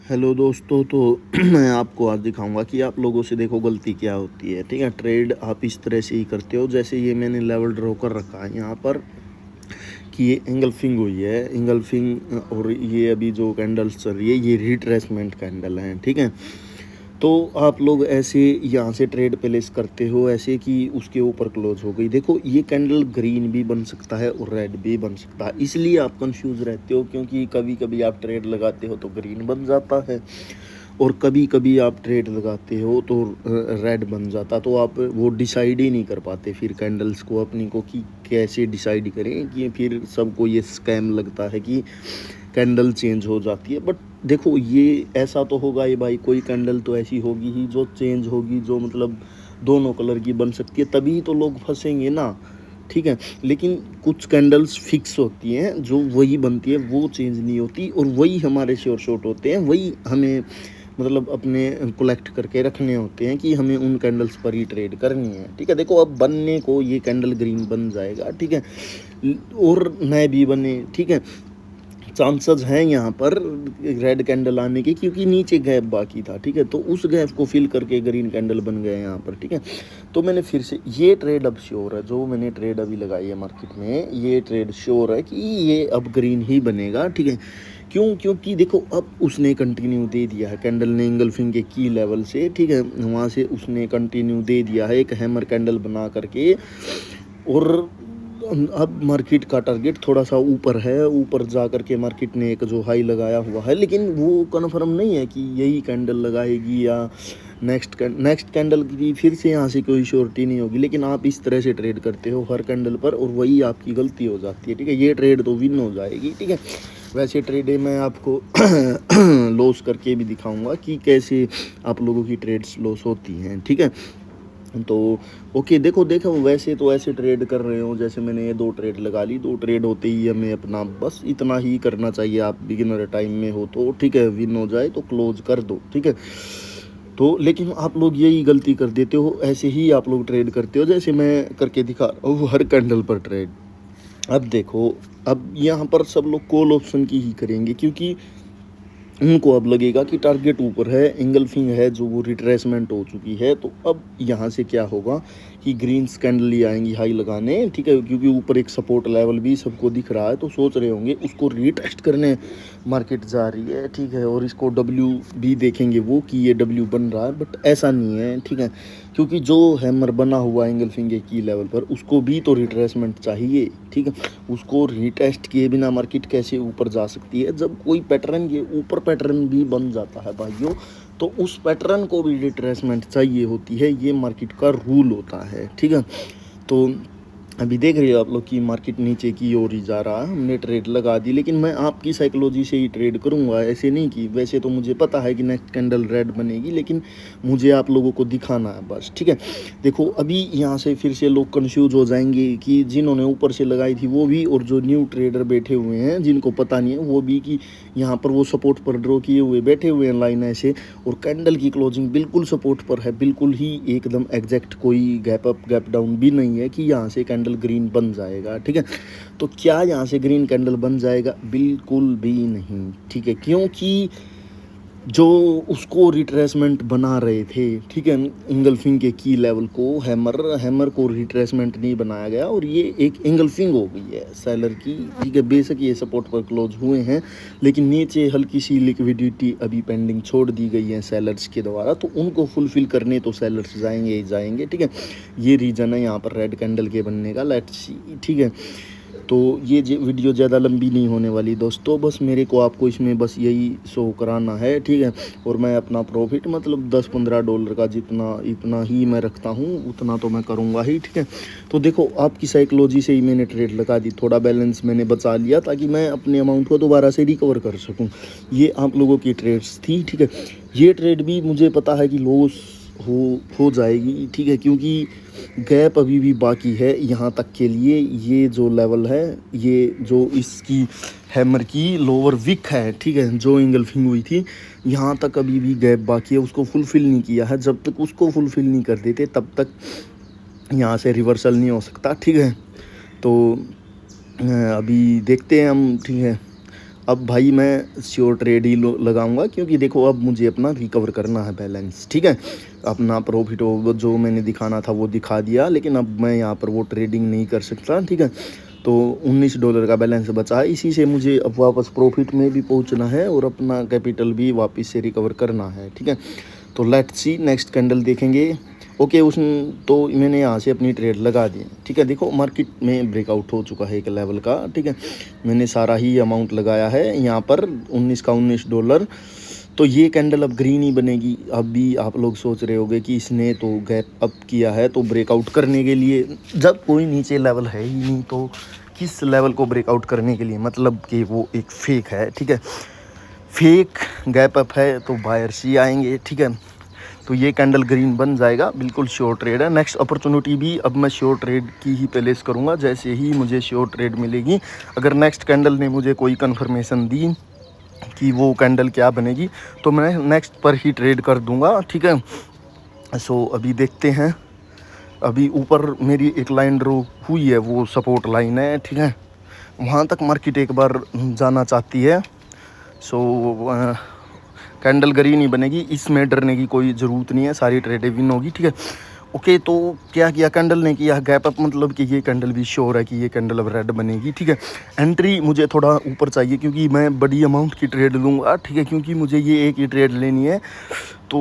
Hello दोस्तों। तो मैं आपको आज दिखाऊंगा कि आप लोगों से देखो गलती क्या होती है। ठीक है, ट्रेड आप इस तरह से ही करते हो जैसे ये मैंने लेवल ड्रॉ कर रखा है यहाँ पर कि ये एंगल्फिंग हुई है एंगल्फिंग, और ये अभी जो कैंडल्स चल रही है ये रिट्रेसमेंट कैंडल हैं। ठीक है, तो आप लोग ऐसे यहाँ से ट्रेड प्लेस करते हो ऐसे कि उसके ऊपर क्लोज हो गई। देखो ये कैंडल ग्रीन भी बन सकता है और रेड भी बन सकता है, इसलिए आप कंफ्यूज रहते हो क्योंकि कभी कभी आप ट्रेड लगाते हो तो ग्रीन बन जाता है और कभी कभी आप ट्रेड लगाते हो तो रेड बन जाता। तो आप वो डिसाइड ही नहीं कर पाते फिर कैंडल्स को अपनी को कि कैसे डिसाइड करें, कि फिर सबको ये स्कैम लगता है कि कैंडल चेंज हो जाती है। बट देखो ये ऐसा तो होगा ही भाई, कोई कैंडल तो ऐसी होगी ही जो चेंज होगी, जो मतलब दोनों कलर की बन सकती है, तभी तो लोग फंसेंगे ना। ठीक है, लेकिन कुछ कैंडल्स फिक्स होती हैं जो वही बनती है, वो चेंज नहीं होती, और वही हमारे श्योर शॉट होते हैं, वही हमें मतलब अपने कलेक्ट करके रखने होते हैं कि हमें उन कैंडल्स पर ही ट्रेड करनी है। ठीक है, देखो अब बनने को ये कैंडल ग्रीन बन जाएगा। ठीक है, और नए भी बने। ठीक है, चांसेस हैं यहाँ पर रेड कैंडल आने के क्योंकि नीचे गैप बाकी था। ठीक है, तो उस गैप को फिल करके ग्रीन कैंडल बन गए यहाँ पर। ठीक है, तो मैंने फिर से ये ट्रेड अब श्योर है, जो मैंने ट्रेड अभी लगाई है मार्केट में, ये ट्रेड श्योर है कि ये अब ग्रीन ही बनेगा। ठीक है, क्यों? क्योंकि देखो अब उसने कंटिन्यू दे दिया है, कैंडल ने एंगल्फिंग के की लेवल से। ठीक है, वहाँ से उसने कंटिन्यू दे दिया है एक हैमर कैंडल बना करके, और अब मार्केट का टारगेट थोड़ा सा ऊपर है, ऊपर जा कर के मार्केट ने एक जो हाई लगाया हुआ है, लेकिन वो कन्फर्म नहीं है कि यही कैंडल लगाएगी या नेक्स्ट कैंडल की फिर से यहाँ से कोई श्योरिटी नहीं होगी। लेकिन आप इस तरह से ट्रेड करते हो हर कैंडल पर, और वही आपकी गलती हो जाती है। ठीक है, ये ट्रेड तो विन हो जाएगी। ठीक है, वैसे ट्रेड मैं आपको लॉस करके भी दिखाऊंगा कि कैसे आप लोगों की ट्रेड्स लॉस होती हैं। ठीक है, तो ओके, देखो देखो वैसे तो ऐसे ट्रेड कर रहे हो जैसे मैंने ये 2 ट्रेड लगा ली, 2 ट्रेड होते ही हमें अपना बस इतना ही करना चाहिए। आप बिगिनर टाइम में हो तो ठीक है, विन हो जाए तो क्लोज कर दो। ठीक है, तो लेकिन आप लोग यही गलती कर देते हो, ऐसे ही आप लोग ट्रेड करते हो जैसे मैं करके दिखा रहा हूँ हर कैंडल पर ट्रेड। अब देखो, अब यहाँ पर सब लोग कॉल ऑप्शन की ही करेंगे क्योंकि उनको अब लगेगा कि टारगेट ऊपर है, एंगल्फिंग है जो वो रिट्रेसमेंट हो चुकी है। तो अब यहाँ से क्या होगा कि ग्रीन कैंडल ही आएंगी हाई लगाने। ठीक है, क्योंकि ऊपर एक सपोर्ट लेवल भी सबको दिख रहा है, तो सोच रहे होंगे उसको रीटेस्ट करने मार्केट जा रही है। ठीक है, और इसको डब्ल्यू भी देखेंगे वो कि ये डब्ल्यू बन रहा है, बट ऐसा नहीं है। ठीक है, क्योंकि जो हैमर बना हुआ एंगल्फिंग के की लेवल पर उसको भी तो रिट्रेसमेंट चाहिए। ठीक है, उसको रीटेस्ट किए बिना मार्केट कैसे ऊपर जा सकती है? जब कोई पैटर्न के ऊपर पैटर्न भी बन जाता है भाइयों, तो उस पैटर्न को भी रिट्रेसमेंट चाहिए होती है, ये मार्केट का रूल होता है। ठीक है, तो अभी देख रहे हो आप लोग कि मार्केट नीचे की ओर ही जा रहा है, हमने ट्रेड लगा दी, लेकिन मैं आपकी साइकोलॉजी से ही ट्रेड करूंगा, ऐसे नहीं कि वैसे तो मुझे पता है कि नेक्स्ट कैंडल रेड बनेगी, लेकिन मुझे आप लोगों को दिखाना है बस। ठीक है, देखो अभी यहाँ से फिर से लोग कंफ्यूज हो जाएंगे कि जिन्होंने ऊपर से लगाई थी वो भी, और जो न्यू ट्रेडर बैठे हुए हैं जिनको पता नहीं है वो भी, कि यहाँ पर वो सपोर्ट पर ड्रॉ किए हुए बैठे हुए हैं लाइन ऐसे, और कैंडल की क्लोजिंग बिल्कुल सपोर्ट पर है, बिल्कुल ही एकदम एग्जैक्ट, कोई गैप अप गैप डाउन भी नहीं है कि यहाँ से कैंडल ग्रीन बन जाएगा। ठीक है, तो क्या यहाँ से ग्रीन कैंडल बन जाएगा? बिल्कुल भी नहीं। ठीक है, क्योंकि जो उसको रिट्रेसमेंट बना रहे थे, ठीक है, इंगल्फिंग के की लेवल को, हैमर को रिट्रेसमेंट नहीं बनाया गया, और ये एक इंगल्फिंग हो गई है सेलर की। ठीक है, बेशक ये सपोर्ट पर क्लोज हुए हैं, लेकिन नीचे हल्की सी लिक्विडिटी अभी पेंडिंग छोड़ दी गई है सेलर्स के द्वारा, तो उनको फुलफिल करने तो सेलर्स जाएंगे ही जाएंगे। ठीक है, ये रीज़न है यहाँ पर रेड कैंडल के बनने का। Let's see. ठीक है, तो ये वीडियो ज़्यादा लंबी नहीं होने वाली दोस्तों, बस मेरे को आपको इसमें बस यही शो कराना है। ठीक है, और मैं अपना प्रॉफिट मतलब $10-15 का जितना इतना ही मैं रखता हूँ, उतना तो मैं करूँगा ही। ठीक है, तो देखो आपकी साइकोलॉजी से ही मैंने ट्रेड लगा दी, थोड़ा बैलेंस मैंने बचा लिया ताकि मैं अपने अमाउंट को दोबारा से रिकवर कर सकूँ। ये आप लोगों की ट्रेड्स थी। ठीक है, ये ट्रेड भी मुझे पता है कि लॉस हो जाएगी। ठीक है, क्योंकि गैप अभी भी बाकी है यहाँ तक के लिए, ये जो लेवल है, ये जो इसकी हैमर की लोअर विक है, ठीक है, जो इंगल्फिंग हुई थी, यहाँ तक अभी भी गैप बाकी है, उसको फुलफ़िल नहीं किया है। जब तक उसको फुलफ़िल नहीं कर देते तब तक यहाँ से रिवर्सल नहीं हो सकता। ठीक है, तो अभी देखते हैं हम। ठीक है, अब भाई मैं श्योर ट्रेड ही लगाऊंगा, क्योंकि देखो अब मुझे अपना रिकवर करना है बैलेंस, ठीक है। अपना प्रॉफिट जो मैंने दिखाना था वो दिखा दिया, लेकिन अब मैं यहाँ पर वो ट्रेडिंग नहीं कर सकता, ठीक है। तो $19 का बैलेंस बचा है, इसी से मुझे अब वापस प्रॉफिट में भी पहुँचना है और अपना कैपिटल भी वापस से रिकवर करना है, ठीक है। तो लेट्स सी नेक्स्ट कैंडल देखेंगे। ओके, उस तो मैंने यहाँ से अपनी ट्रेड लगा दी, ठीक है। देखो मार्केट में ब्रेकआउट हो चुका है एक लेवल का, ठीक है। मैंने सारा ही अमाउंट लगाया है यहाँ पर 19 का $19। तो ये कैंडल अब ग्रीन ही बनेगी। अभी आप लोग सोच रहे होंगे कि इसने तो गैप अप किया है, तो ब्रेकआउट करने के लिए जब कोई नीचे लेवल है ही नहीं तो किस लेवल को ब्रेकआउट करने के लिए, मतलब कि वो एक फेक है, ठीक है। फेक गैप अप है तो बायर्स ही आएंगे, ठीक है। तो ये कैंडल ग्रीन बन जाएगा, बिल्कुल श्योर ट्रेड है। नेक्स्ट अपॉर्चुनिटी भी अब मैं श्योर ट्रेड की ही प्लेस करूँगा जैसे ही मुझे श्योर ट्रेड मिलेगी। अगर नेक्स्ट कैंडल ने मुझे कोई कंफर्मेशन दी कि वो कैंडल क्या बनेगी तो मैं नेक्स्ट पर ही ट्रेड कर दूंगा, ठीक है। सो अभी देखते हैं। अभी ऊपर मेरी एक लाइन ड्रॉ हुई है, वो सपोर्ट लाइन है, ठीक है। वहाँ तक मार्केट एक बार जाना चाहती है। सो कैंडल ग्रीन ही बनेगी, इसमें डरने की कोई ज़रूरत नहीं है, सारी ट्रेडें विन होगी, ठीक है। ओके, तो क्या किया कैंडल ने, किया गैप अप, मतलब कि ये कैंडल भी श्योर है कि ये कैंडल अब रेड बनेगी, ठीक है। एंट्री मुझे थोड़ा ऊपर चाहिए क्योंकि मैं बड़ी अमाउंट की ट्रेड लूँगा, ठीक है, क्योंकि मुझे ये एक ही ट्रेड लेनी है। तो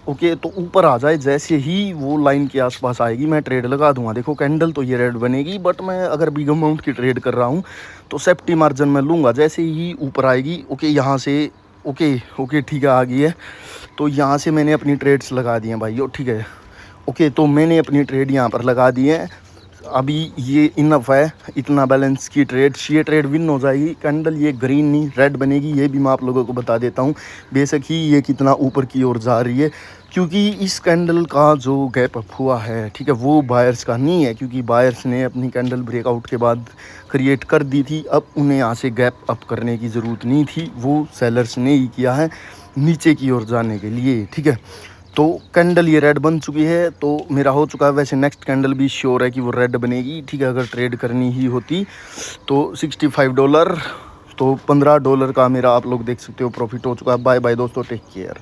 ओके, तो ऊपर आ जाए, जैसे ही वो लाइन के आसपास आएगी मैं ट्रेड लगा दूंगा। देखो कैंडल तो ये रेड बनेगी, बट मैं अगर बिग अमाउंट की ट्रेड कर रहा हूँ तो सेफ्टी मार्जिन में लूँगा जैसे ही ऊपर आएगी। ओके, यहाँ से ओके ठीक है, आ गई है। तो यहाँ से मैंने अपनी ट्रेड्स लगा दी हैं भाई, ठीक है। ओके, तो मैंने अपनी ट्रेड यहाँ पर लगा दी है। अभी ये इनफ है, इतना बैलेंस की ट्रेड, ये ट्रेड विन हो जाएगी। कैंडल ये ग्रीन नहीं रेड बनेगी, ये भी मैं आप लोगों को बता देता हूँ। बेशक ही ये कितना ऊपर की ओर जा रही है, क्योंकि इस कैंडल का जो गैप अप हुआ है, ठीक है, वो बायर्स का नहीं है, क्योंकि बायर्स ने अपनी कैंडल ब्रेकआउट के बाद क्रिएट कर दी थी। अब उन्हें यहाँ से गैप अप करने की ज़रूरत नहीं थी, वो सेलर्स ने ही किया है नीचे की ओर जाने के लिए, ठीक है। तो कैंडल ये रेड बन चुकी है, तो मेरा हो चुका है। वैसे नेक्स्ट कैंडल भी श्योर है कि वो रेड बनेगी, ठीक है। अगर ट्रेड करनी ही होती तो $65, तो $15 का मेरा आप लोग देख सकते हो प्रॉफिट हो चुका है। बाय बाय दोस्तों, टेक केयर।